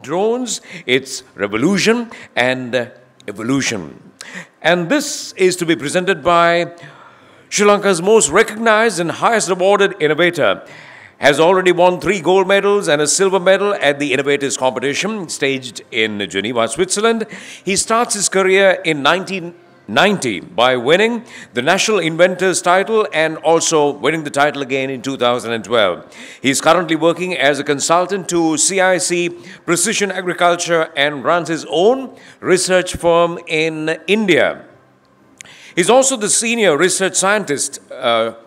drones, its revolution and evolution. And this is to be presented by Sri Lanka's most recognized and highest awarded innovator. Has already won 3 gold medals and a silver medal at the Innovators competition staged in Geneva, Switzerland. He starts his career in 1990 by winning the National Inventors title and also winning the title again in 2012. He is currently working as a consultant to CIC Precision Agriculture and runs his own research firm in India. He's also the senior research scientist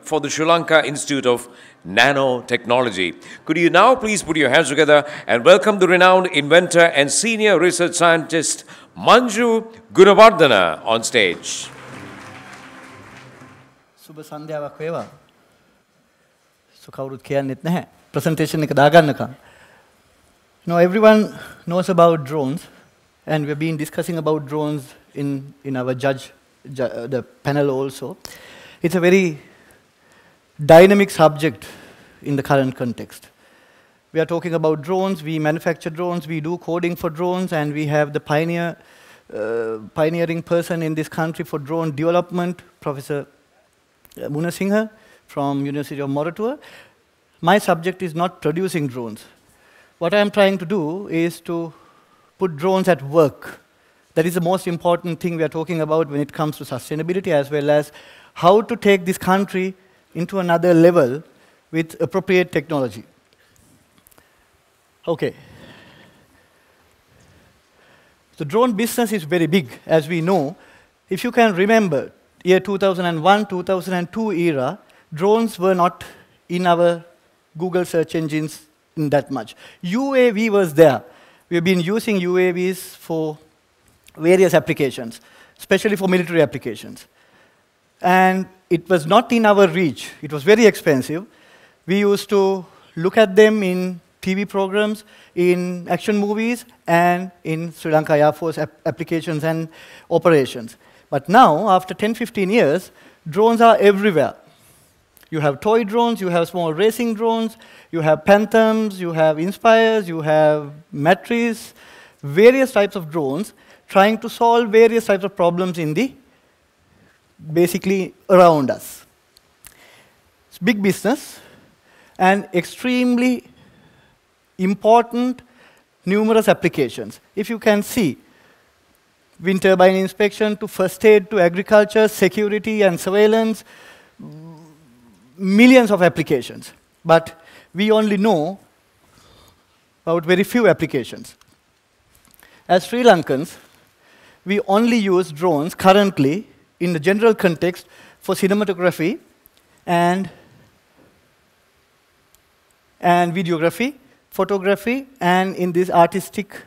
for the Sri Lanka Institute of Nanotechnology. Could you now please put your hands together and welcome the renowned inventor and senior research scientist Manju Gunawardhana on stage. Subha sandhyaවක් වේවා. So කවුරුත් කියන්නෙත් නැහැ. Presentation එක දාගන්නකම්. You know, everyone knows about drones and we've been discussing about drones in our the panel also. It's a very dynamic subject in the current context. We are talking about drones, we manufacture drones, we do coding for drones, and we have the pioneering person in this country for drone development, Professor Munasinghe from University of Moratuwa. My subject is not producing drones. What I am trying to do is to put drones at work. That is the most important thing we are talking about when it comes to sustainability, as well as how to take this country into another level with appropriate technology. Okay. The drone business is very big, as we know. If you can remember, year 2001, 2002 era, drones were not in our Google search engines in that much. UAV was there. We've been using UAVs for various applications, especially for military applications. And it was not in our reach. It was very expensive. We used to look at them in TV programs, in action movies, and in Sri Lanka Air Force applications and operations. But now, after 10, 15 years, drones are everywhere. You have toy drones, you have small racing drones, you have Panthers, you have Inspires, you have Matris, various types of drones trying to solve various types of problems in the basically around us. It's big business and extremely important, numerous applications. If you can see, wind turbine inspection to first aid to agriculture, security and surveillance, millions of applications. But we only know about very few applications. As Sri Lankans, we only use drones currently in the general context for cinematography and videography, photography, and in these artistic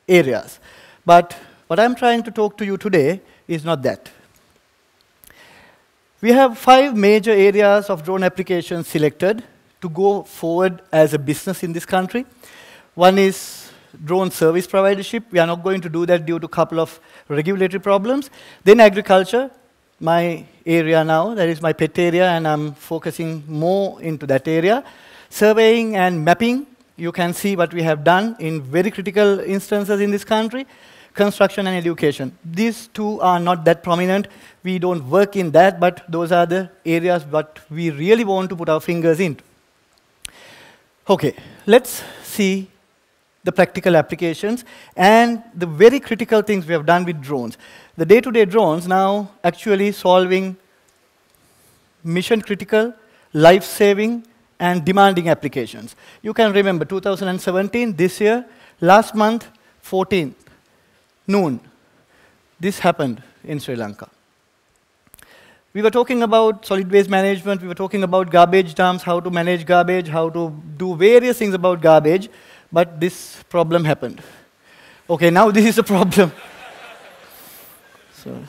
areas. But what I'm trying to talk to you today is not that. We have 5 major areas of drone applications selected to go forward as a business in this country. One is drone service providership. We are not going to do that due to a couple of regulatory problems. Then agriculture, my area now, that is my pet area, and I'm focusing more into that area. Surveying and mapping, you can see what we have done in very critical instances in this country. Construction and education. These two are not that prominent. We don't work in that, but those are the areas that we really want to put our fingers into. Okay, let's see the practical applications and the very critical things we have done with drones. The day-to-day drones now actually solving mission-critical, life-saving, and demanding applications. You can remember 2017, this year, last month, 14th, noon, this happened in Sri Lanka. We were talking about solid waste management, we were talking about garbage dumps, how to manage garbage, how to do various things about garbage, but this problem happened. Okay, now this is a problem. So,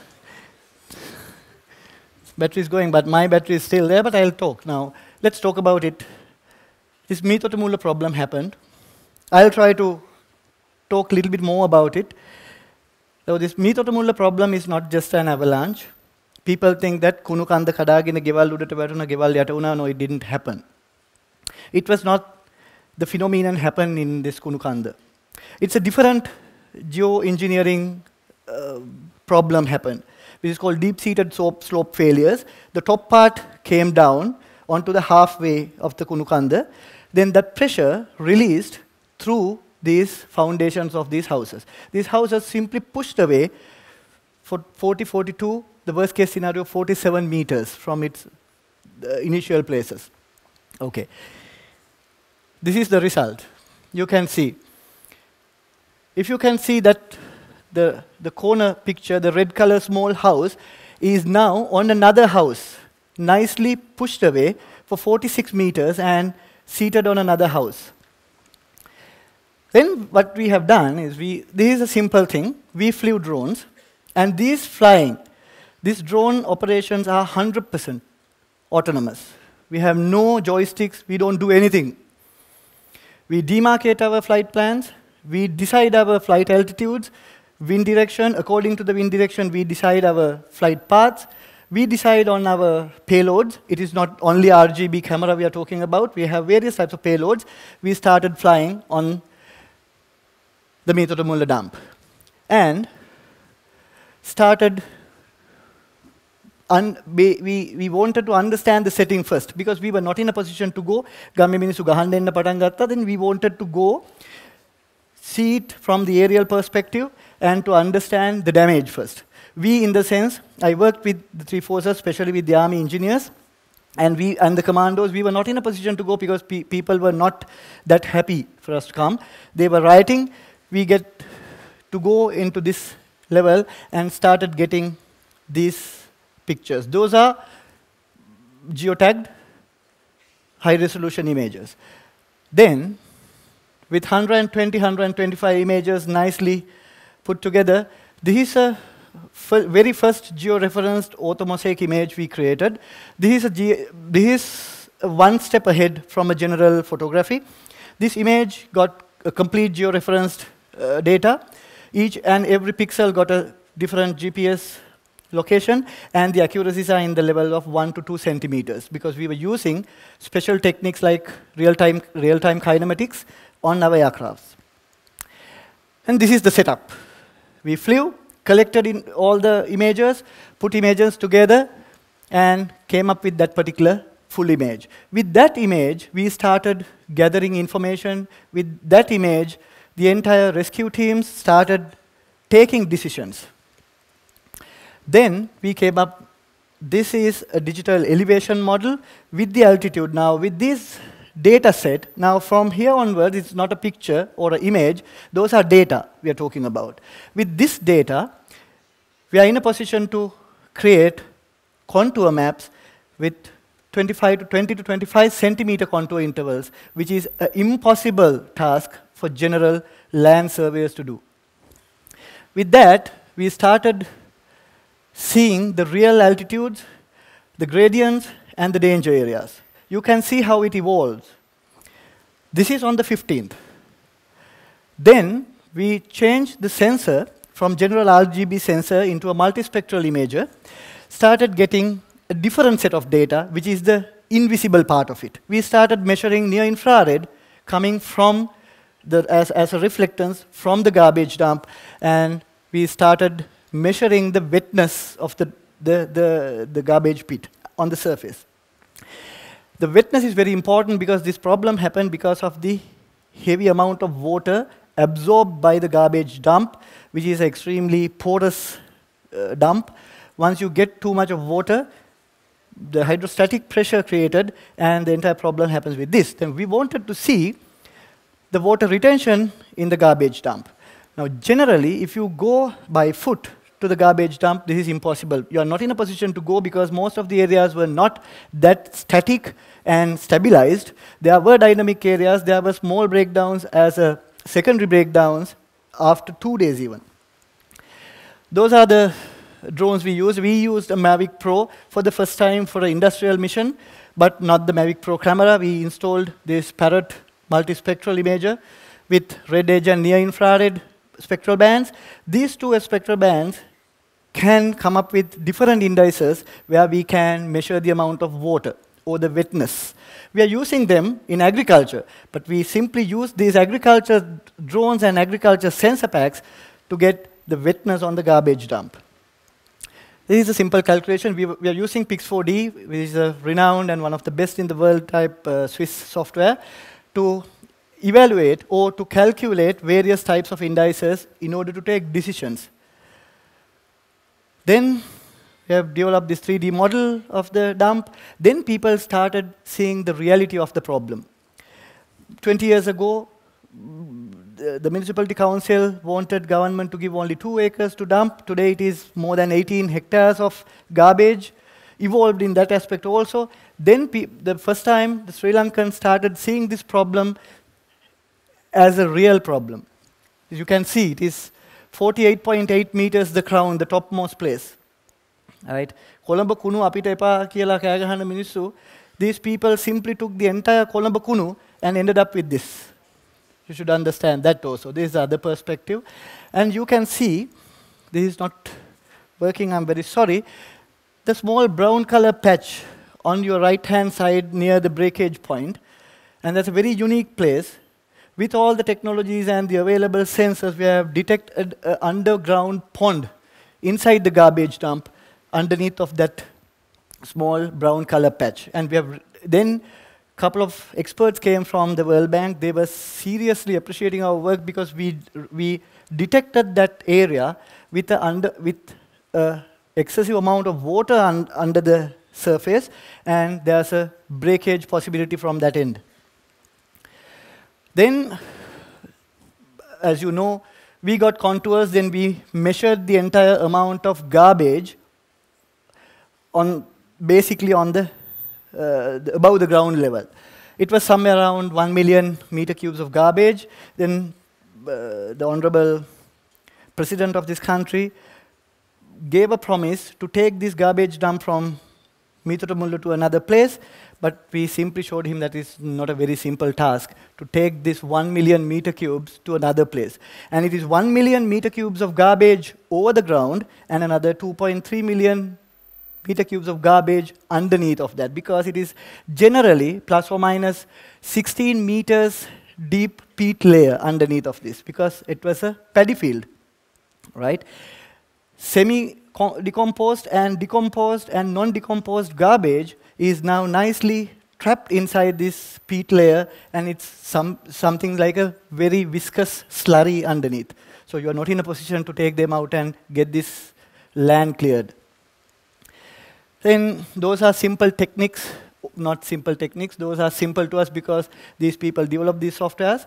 battery is going, but my battery is still there, but I'll talk now. Let's talk about it. This Meethotamula problem happened. I'll try to talk a little bit more about it. So this Meethotamula problem is not just an avalanche. People think that Kunu Kanda Kadagina Geval Udata Vatuna Geval Yatauna. No, it didn't happen. It was not the phenomenon happened in this Kunu Kanda. It's a different geoengineering problem happened, which is called deep-seated slope failures. The top part came down onto the halfway of the Kunukanda. Then that pressure released through these foundations of these houses. These houses simply pushed away for 40, 42, the worst case scenario, 47 meters from its initial places. Okay. This is the result. You can see. If you can see that the corner picture, the red color small house, is now on another house, nicely pushed away for 46 meters and seated on another house. Then what we have done is, this is a simple thing. We flew drones, and these drone operations are 100% autonomous. We have no joysticks, we don't do anything. We demarcate our flight plans, we decide our flight altitudes, wind direction. According to the wind direction, we decide our flight paths. We decide on our payloads. It is not only RGB camera we are talking about. We have various types of payloads. We started flying on the Metotamulla dump and started. We wanted to understand the setting first because we were not in a position to go. Gamme minisu gahanna enna patan gatta. Then we wanted to go see it from the aerial perspective and to understand the damage first. We, in the sense, I worked with the three forces, especially with the army engineers, and the commandos. We were not in a position to go because people were not that happy for us to come. They were rioting. We get to go into this level and started getting these pictures. Those are geotagged, high-resolution images. Then, with 120, 125 images nicely put together, this is a very first geo-referenced orthomosaic image we created. This is one step ahead from a general photography. This image got a complete geo-referenced data. Each and every pixel got a different GPS location, and the accuracies are in the level of 1 to 2 centimeters because we were using special techniques like real-time kinematics on our aircrafts. And this is the setup. We flew, collected in all the images, put images together, and came up with that particular full image. With that image, we started gathering information. With that image, the entire rescue teams started taking decisions. Then we came up, this is a digital elevation model with the altitude. Now, with this data set, now from here onwards, it's not a picture or an image, those are data we are talking about. With this data, we are in a position to create contour maps with 20 to 25 centimeter contour intervals, which is an impossible task for general land surveyors to do. With that, we started seeing the real altitudes, the gradients, and the danger areas. You can see how it evolves. This is on the 15th. Then we changed the sensor from general RGB sensor into a multispectral imager, started getting a different set of data, which is the invisible part of it. We started measuring near-infrared coming from as a reflectance from the garbage dump, and we started measuring the wetness of the garbage pit on the surface. The wetness is very important because this problem happened because of the heavy amount of water absorbed by the garbage dump, which is an extremely porous dump. Once you get too much of water, the hydrostatic pressure created, and the entire problem happens with this. Then we wanted to see the water retention in the garbage dump. Now, generally, if you go by foot to the garbage dump, this is impossible. You are not in a position to go because most of the areas were not that static and stabilized. There were dynamic areas. There were small breakdowns as a secondary breakdowns after 2 days even. Those are the drones we used. We used a Mavic Pro for the first time for an industrial mission, but not the Mavic Pro camera. We installed this Parrot multispectral imager with red edge and near-infrared spectral bands. These two spectral bands can come up with different indices where we can measure the amount of water. or the wetness. We are using them in agriculture, but we simply use these agriculture drones and agriculture sensor packs to get the wetness on the garbage dump. This is a simple calculation. We are using Pix4D, which is a renowned and one of the best in the world type Swiss software, to evaluate or to calculate various types of indices in order to take decisions. Then we have developed this 3D model of the dump. Then people started seeing the reality of the problem. 20 years ago, the municipality council wanted government to give only 2 acres to dump. Today it is more than 18 hectares of garbage, evolved in that aspect also. Then the first time the Sri Lankans started seeing this problem as a real problem. As you can see, it is 48.8 meters the crown, the topmost place. Right? Colombo Kunu apita epa kiyala kaya gahana minissu. These people simply took the entire Colombo Kunu and ended up with this. You should understand that also. This is the other perspective. And you can see, this is not working, I'm very sorry. The small brown color patch on your right-hand side near the breakage point. And that's a very unique place. With all the technologies and the available sensors, we have detected an underground pond inside the garbage dump underneath of that small brown color patch. And we have then a couple of experts came from the World Bank. They were seriously appreciating our work because we detected that area with an excessive amount of water under the surface, and there's a breakage possibility from that end. Then, as you know, we got contours, then we measured the entire amount of garbage basically on the above the ground level. It was somewhere around 1 million meter cubes of garbage. Then the Honorable President of this country gave a promise to take this garbage dump from Mitotamullu to another place, but we simply showed him that it's not a very simple task to take this 1 million meter cubes to another place. And it is 1 million meter cubes of garbage over the ground and another 2.3 million meter cubes of garbage underneath of that, because it is generally plus or minus 16 meters deep peat layer underneath of this, because it was a paddy field, right? Semi-decomposed and non-decomposed garbage is now nicely trapped inside this peat layer, and it's something like a very viscous slurry underneath. So you're not in a position to take them out and get this land cleared. Then those are simple techniques, not simple techniques, those are simple to us because these people develop these softwares.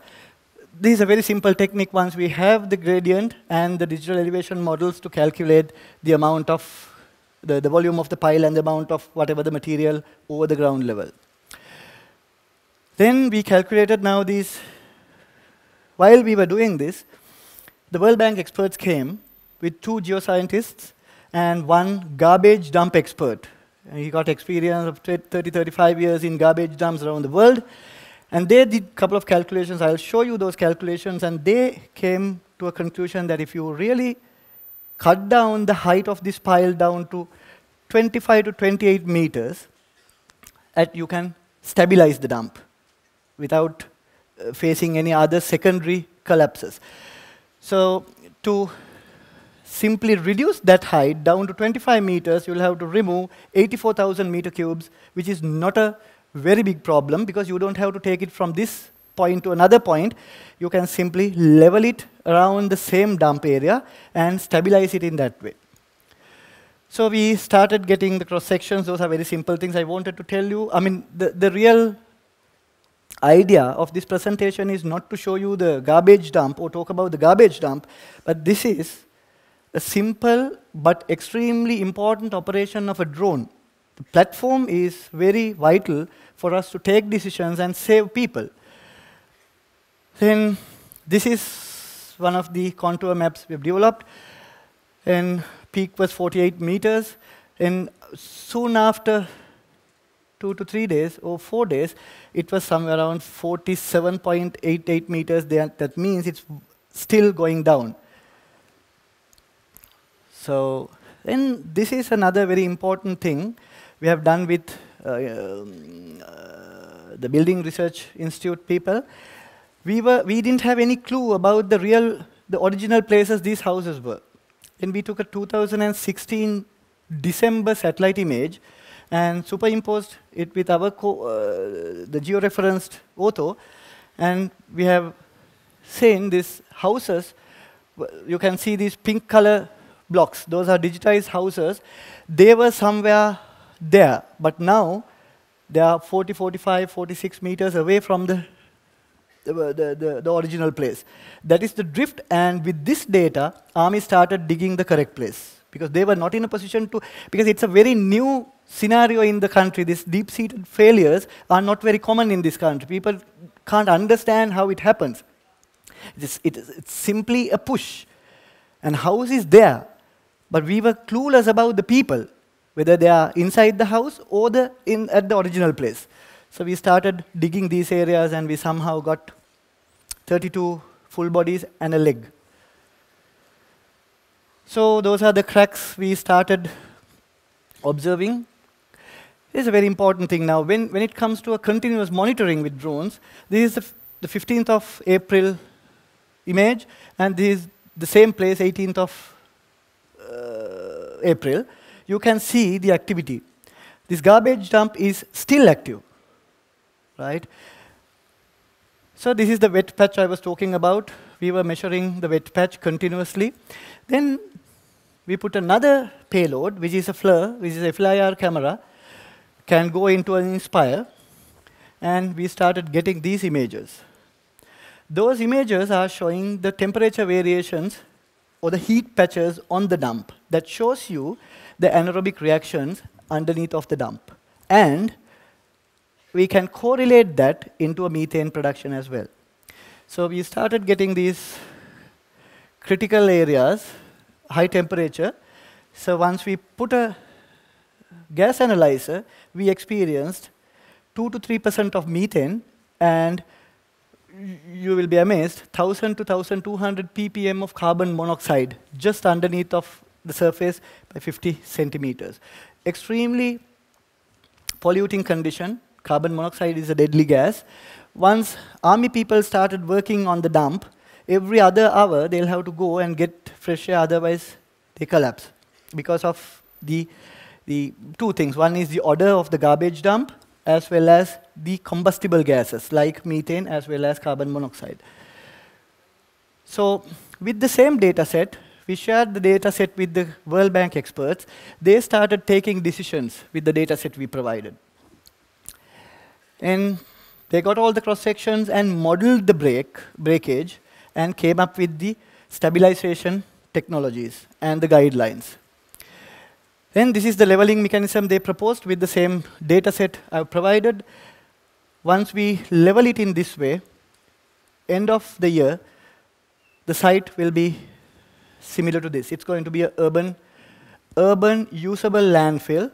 This is a very simple technique. Once we have the gradient and the digital elevation models to calculate the amount of the volume of the pile and the amount of whatever the material over the ground level. Then we calculated now these. While we were doing this, the World Bank experts came with 2 geoscientists and 1 garbage dump expert. And he got experience of 30, 35 years in garbage dumps around the world. And they did a couple of calculations. I'll show you those calculations. And they came to a conclusion that if you really cut down the height of this pile down to 25 to 28 meters, you can stabilize the dump without facing any other secondary collapses. So to simply reduce that height down to 25 meters, you'll have to remove 84,000 meter cubes, which is not a very big problem because you don't have to take it from this point to another point. You can simply level it around the same dump area and stabilize it in that way. So we started getting the cross sections. Those are very simple things I wanted to tell you. I mean, the real idea of this presentation is not to show you the garbage dump or talk about the garbage dump, but this is a simple but extremely important operation of a drone. The platform is very vital for us to take decisions and save people. Then this is one of the contour maps we've developed. And peak was 48 meters. And soon after 2 to 3 days or 4 days, it was somewhere around 47.88 meters. That means it's still going down. So then this is another very important thing we have done with the Building Research Institute people, we didn't have any clue about the original places these houses were. Then we took a 2016 December satellite image and superimposed it with our the georeferenced auto, and we have seen these houses. You can see these pink color blocks. Those are digitized houses. They were somewhere there, but now they are 40, 45, 46 meters away from the original place. That is the drift, and with this data, Army started digging the correct place, because they were not in a position to, because it's a very new scenario in the country. These deep-seated failures are not very common in this country. People can't understand how it happens. It's simply a push. And house is there, but we were clueless about the people, whether they are inside the house or at the original place. So we started digging these areas, and we somehow got 32 full bodies and a leg. So those are the cracks we started observing. This is a very important thing now. When it comes to a continuous monitoring with drones, this is the 15th of April image, and this is the same place, 18th of April. You can see the activity. This garbage dump is still active, right? So this is the wet patch I was talking about. We were measuring the wet patch continuously. Then we put another payload, which is a FLIR, which is a FLIR camera, can go into an Inspire, and we started getting these images. Those images are showing the temperature variations or the heat patches on the dump. That shows you the anaerobic reactions underneath of the dump. And we can correlate that into a methane production as well. So we started getting these critical areas, high temperature. So once we put a gas analyzer, we experienced 2 to 3% of methane, and you will be amazed, 1,000 to 1,200 ppm of carbon monoxide just underneath of the surface by 50 centimeters. Extremely polluting condition. Carbon monoxide is a deadly gas. Once Army people started working on the dump, every other hour they'll have to go and get fresh air, otherwise they collapse because of the two things. One is the odor of the garbage dump, as well as the combustible gases like methane as well as carbon monoxide. So with the same data set, we shared the data set with the World Bank experts. They started taking decisions with the data set we provided. And they got all the cross-sections and modeled the breakage and came up with the stabilization technologies and the guidelines. Then this is the leveling mechanism they proposed with the same data set I've provided. Once we level it in this way, end of the year, the site will be similar to this. It's going to be an urban usable landfill.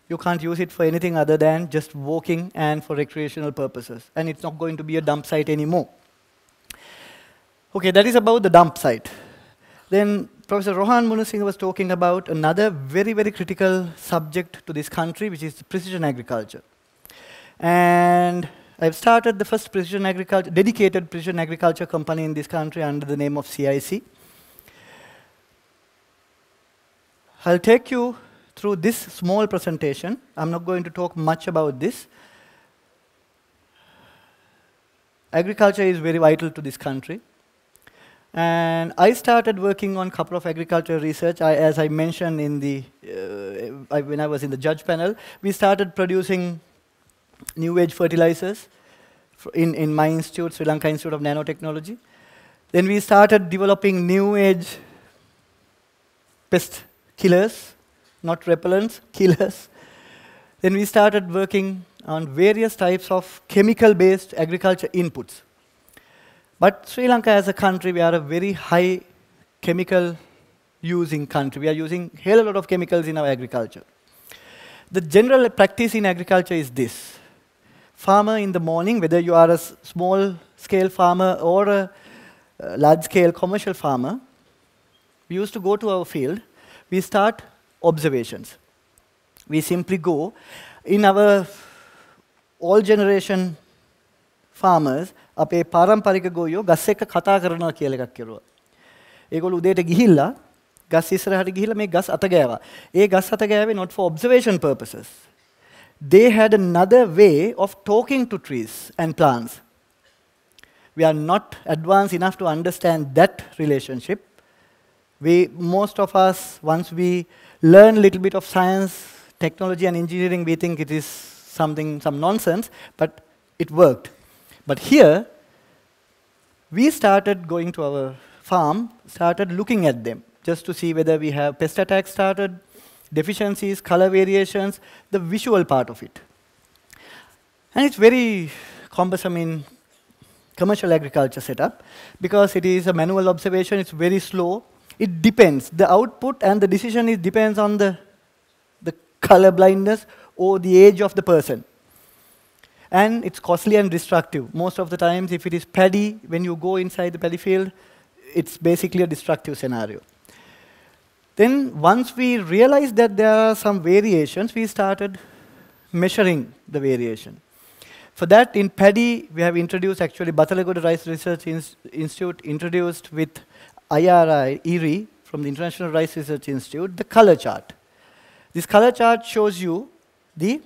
You can't use it for anything other than just walking and for recreational purposes. And it's not going to be a dump site anymore. Okay, that is about the dump site. Then Professor Rohan Munasinghe was talking about another very, very critical subject to this country, which is precision agriculture. And I've started the first dedicated precision agriculture company in this country under the name of CIC. I'll take you through this small presentation. I'm not going to talk much about this. Agriculture is very vital to this country. And I started working on a couple of agricultural research. As I mentioned when I was in the judge panel, we started producing new age fertilizers in my institute, Sri Lanka Institute of Nanotechnology. Then we started developing new age pest killers, not repellents, killers. Then we started working on various types of chemical-based agriculture inputs. But Sri Lanka as a country, we are a very high chemical using country. We are using a hell of a lot of chemicals in our agriculture. The general practice in agriculture is this. Farmer in the morning, whether you are a small-scale farmer or a large-scale commercial farmer, we used to go to our field. We start observations. We simply go. In our all generation farmers, අපේ පාරම්පරික ගෝයෝ ගස් එක්ක කතා කරනවා කියලා එකක් කෙරුවා. ඒගොල්ලෝ උදේට ගිහිල්ලා ගස් ඉස්සරහට ගිහිල්ලා මේ ගස් අත ගෑවා. ඒ ගස් අත ගෑවේ not for observation purposes. They had another way of talking to trees and plants. We are not advanced enough to understand that relationship. Most of us, once we learn a little bit of science, technology and engineering, we think it is some nonsense, but it worked. But here, we started going to our farm, started looking at them, just to see whether we have pest attacks started, deficiencies, color variations, the visual part of it. And it's very cumbersome in commercial agriculture setup, because it is a manual observation, it's very slow. It depends. The output and the decision depends on the color blindness or the age of the person. And it's costly and destructive. Most of the times, if it is paddy, when you go inside the paddy field, it's basically a destructive scenario. Then once we realized that there are some variations, we started measuring the variation. For that, in paddy, we have introduced, actually, Batalagoda Rice Research Institute introduced with IRI from the International Rice Research Institute, the color chart. This color chart shows you the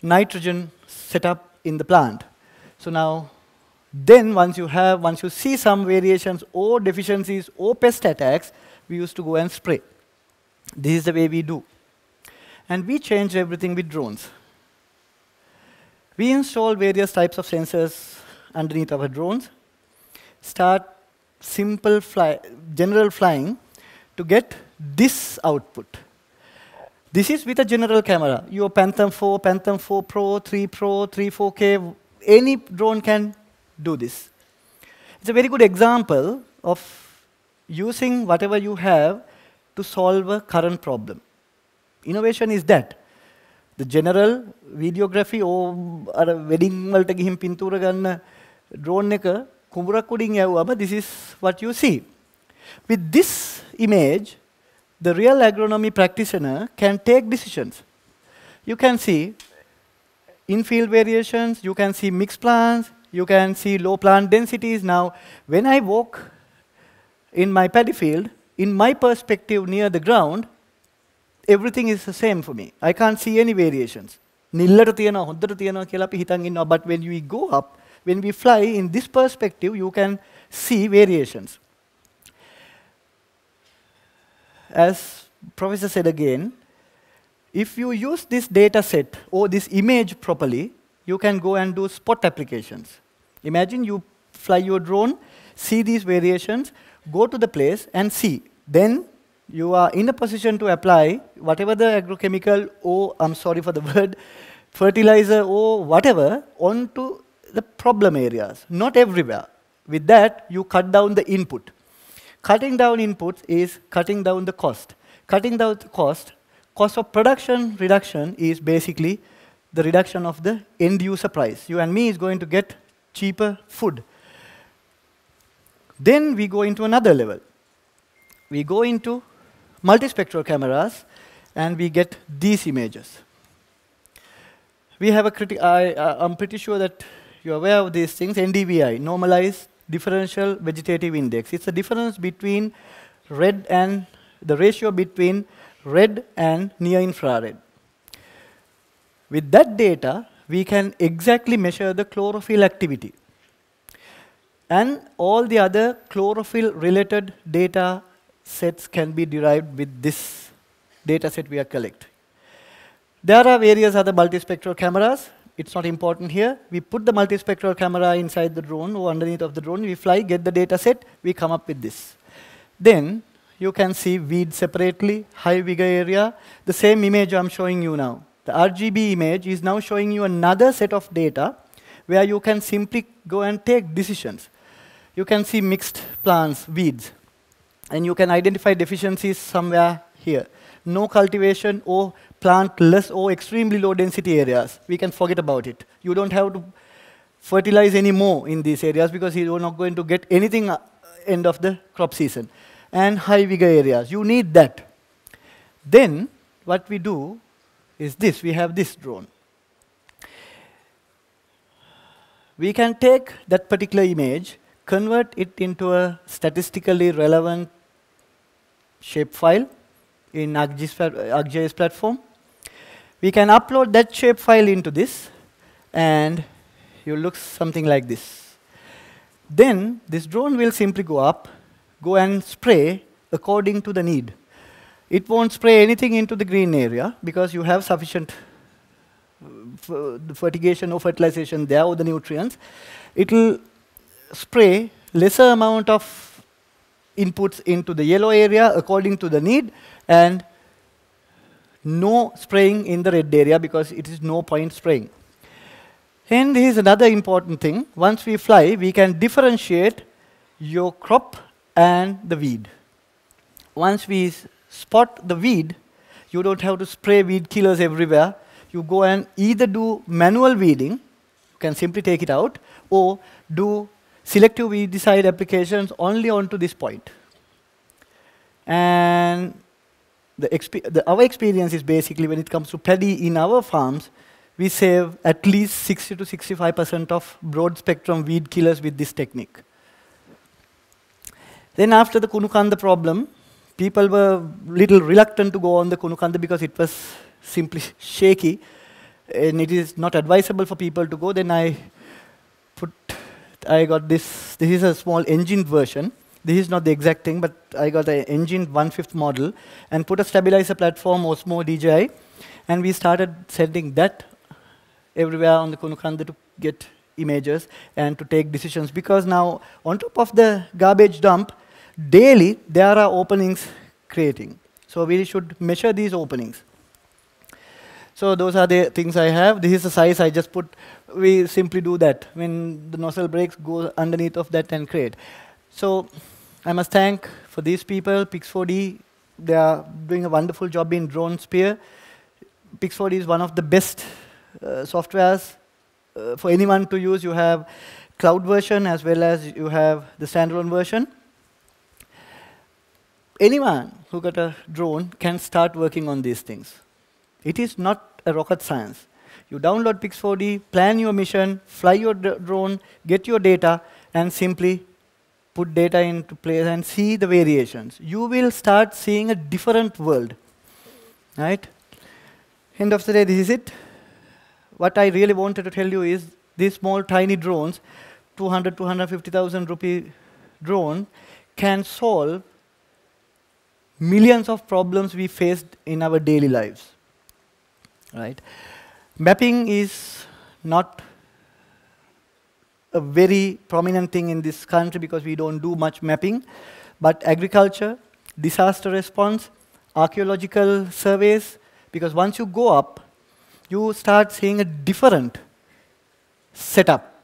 nitrogen setup in the plant. So now, then once you see some variations or deficiencies or pest attacks, we used to go and spray. This is the way we do. And we changed everything with drones. We install various types of sensors underneath our drones, start simple general flying to get this output. This is with a general camera. Your Phantom 4, Phantom 4 Pro, 3 Pro, 3 4K, any drone can do this. It's a very good example of using whatever you have to solve a current problem. Innovation is that. The general videography or wedding වලට ගිහින් පින්තූර ගන්න drone එක කුඹුරක් උඩින් යවුවම this is what you see. With this image, the real agronomy practitioner can take decisions. You can see in-field variations, you can see mixed plants, you can see low plant densities. Now, when I walk in my paddy field, in my perspective near the ground, everything is the same for me. I can't see any variations. නිල්ලට තියනවා හොද්දට තියනවා කියලා අපි හිතන් ඉන්නවා. But when we go up, when we fly in this perspective, you can see variations. As Professor said again, if you use this data set or this image properly, you can go and do spot applications. Imagine you fly your drone, see these variations, go to the place and see. Then you are in a position to apply whatever the agrochemical or, I'm sorry for the word, fertilizer or whatever onto the problem areas, not everywhere. With that, you cut down the input. Cutting down inputs is cutting down the cost. Cutting down the cost of production reduction is basically the reduction of the end user price. You and me is going to get cheaper food. Then we go into another level. We go into multispectral cameras, and we get these images. We have I'm pretty sure that you're aware of these things, NDVI, Normalized Differential Vegetative Index. It's the difference between red and the ratio between red and near infrared. With that data, we can exactly measure the chlorophyll activity. And all the other chlorophyll-related data sets can be derived with this data set we are collecting. There are various other multispectral cameras. It's not important here. We put the multispectral camera inside the drone or underneath of the drone. We fly, get the data set, we come up with this. Then you can see weeds separately, high vigor area. The same image I'm showing you now. The RGB image is now showing you another set of data where you can simply go and take decisions. You can see mixed plants, weeds. And you can identify deficiencies somewhere here. No cultivation or plantless or extremely low density areas. We can forget about it. You don't have to fertilize anymore in these areas because you're not going to get anything end of the crop season. And high vigor areas, you need that. Then what we do, is this. We have this drone. We can take that particular image, convert it into a statistically relevant shapefile in ArcGIS platform. We can upload that shapefile into this, and it will look something like this. Then this drone will simply go up, go and spray according to the need. It won't spray anything into the green area because you have sufficient the fertigation or fertilization there, or the nutrients. It will spray lesser amount of inputs into the yellow area according to the need, and no spraying in the red area because it is no point spraying. And here is another important thing. Once we fly, we can differentiate your crop and the weed. Once we spot the weed, you don't have to spray weed killers everywhere. You go and either do manual weeding, you can simply take it out, or do selective weedicide applications only onto this point. And our experience is basically when it comes to paddy in our farms, we save at least 60 to 65% of broad spectrum weed killers with this technique. Then after the Kunukanda problem, people were little reluctant to go on the Kunukanda because it was simply shaky, and it is not advisable for people to go. Then I got this. This is a small engined version. This is not the exact thing, but I got an engined 1/5 model and put a stabilizer platform, Osmo DJI, and we started sending that everywhere on the Kunukanda to get images and to take decisions. Because now, on top of the garbage dump, daily there are openings creating. So we should measure these openings. So those are the things I have. This is the size I just put. We simply do that. When the nozzle breaks, go underneath of that and create. So I must thank for these people, Pix4D. They are doing a wonderful job in Drone Sphere. Pix4D is one of the best softwares for anyone to use. You have cloud version as well as you have the standalone version. Anyone who got a drone can start working on these things. It is not a rocket science. You download Pix4D, plan your mission, fly your drone, get your data, and simply put data into place and see the variations. You will start seeing a different world. Right? End of the day, this is it. What I really wanted to tell you is these small, tiny drones, 200, 250,000 rupee drone, can solve millions of problems we faced in our daily lives. Right? Mapping is not a very prominent thing in this country because we don't do much mapping, but agriculture, disaster response, archaeological surveys, because once you go up, you start seeing a different setup.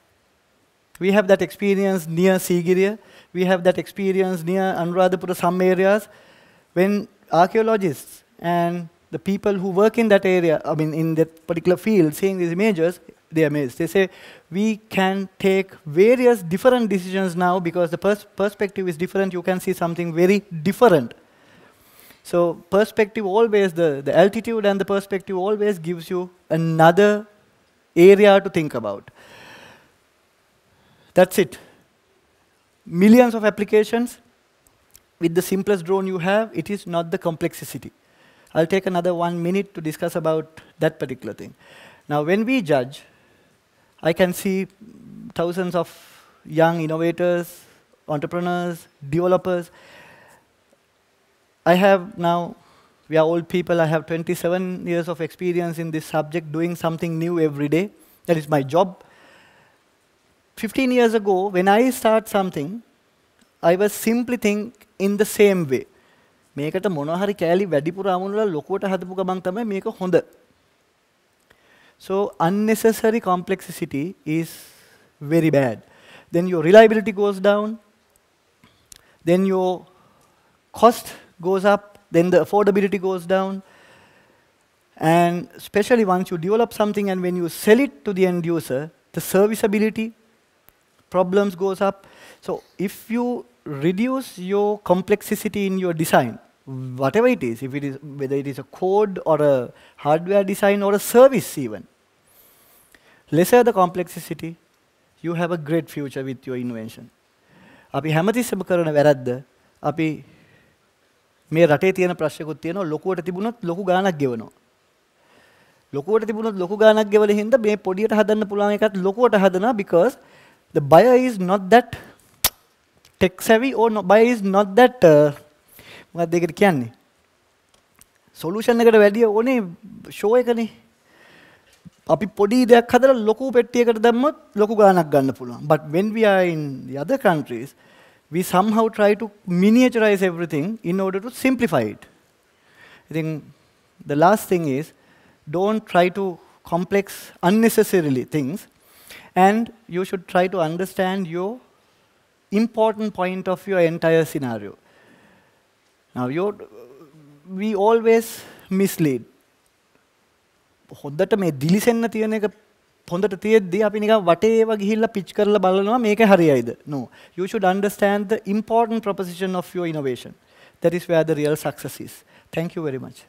We have that experience near Sigiriya. We have that experience near Anuradhapura, some areas, when archaeologists and the people who work in that area, I mean in that particular field, seeing these images, they are amazed. They say, we can take various different decisions now because the perspective is different. You can see something very different. So perspective always, the altitude and the perspective always gives you another area to think about. That's it. Millions of applications. With the simplest drone you have, it is not the complexity. I'll take another 1 minute to discuss about that particular thing. Now, when we judge, I can see thousands of young innovators, entrepreneurs, developers. I have now, we are old people, I have 27 years of experience in this subject, doing something new every day. That is my job. 15 years ago, when I start something, I was simply think in the same way. මේකට මොනවා හරි කෑලි වැඩිපුර අමුණලා ලොකුවට හදපු ගමන් තමයි මේක හොඳ. So unnecessary complexity is very bad. Then your reliability goes down. Then your cost goes up. Then the affordability goes down. And especially once you develop something and when you sell it to the end user, the serviceability problems goes up. So if you reduce your complexity in your design, whatever it is, if it is, whether it is a code or a hardware design or a service even. Lesser the complexity, you have a great future with your invention. අපි හැමතිස්සෙම කරන වැරද්ද අපි මේ රටේ තියෙන ප්‍රශ්නකුත් තියෙනවා ලොකුවට තිබුණොත් ලොකු ගාණක් ගෙවනවා. ලොකුවට තිබුණොත් ලොකු ගාණක් ගෙවල හින්දා මේ පොඩියට හදන්න පුළුවන් එකත් ලොකුවට හදනවා because the buyer is not that tech savvy or buyer is not that මොකක්ද ඒකට කියන්නේ? solution එකට වැඩිය ඕනේ show එකනේ. අපි පොඩි දෙයක් හදලා ලොකු පෙට්ටියකට දැම්මොත් ලොකු ගාණක් ගන්න පුළුවන්. But when we are in the other countries, we somehow try to miniaturize everything in order to simplify it. I think the last thing is, don't try to complex unnecessarily things, and you should try to understand your important point of your entire scenario. Now, we always mislead. හොද්දට මේ දිලිසෙන්න තියෙන එක හොඳට තියෙද්දී අපි නිකන් වටේ ඒවා ගිහිල්ලා පිච් කරලා බලනවා මේක හරියයිද? No. You should understand the important proposition of your innovation. That is where the real success is. Thank you very much.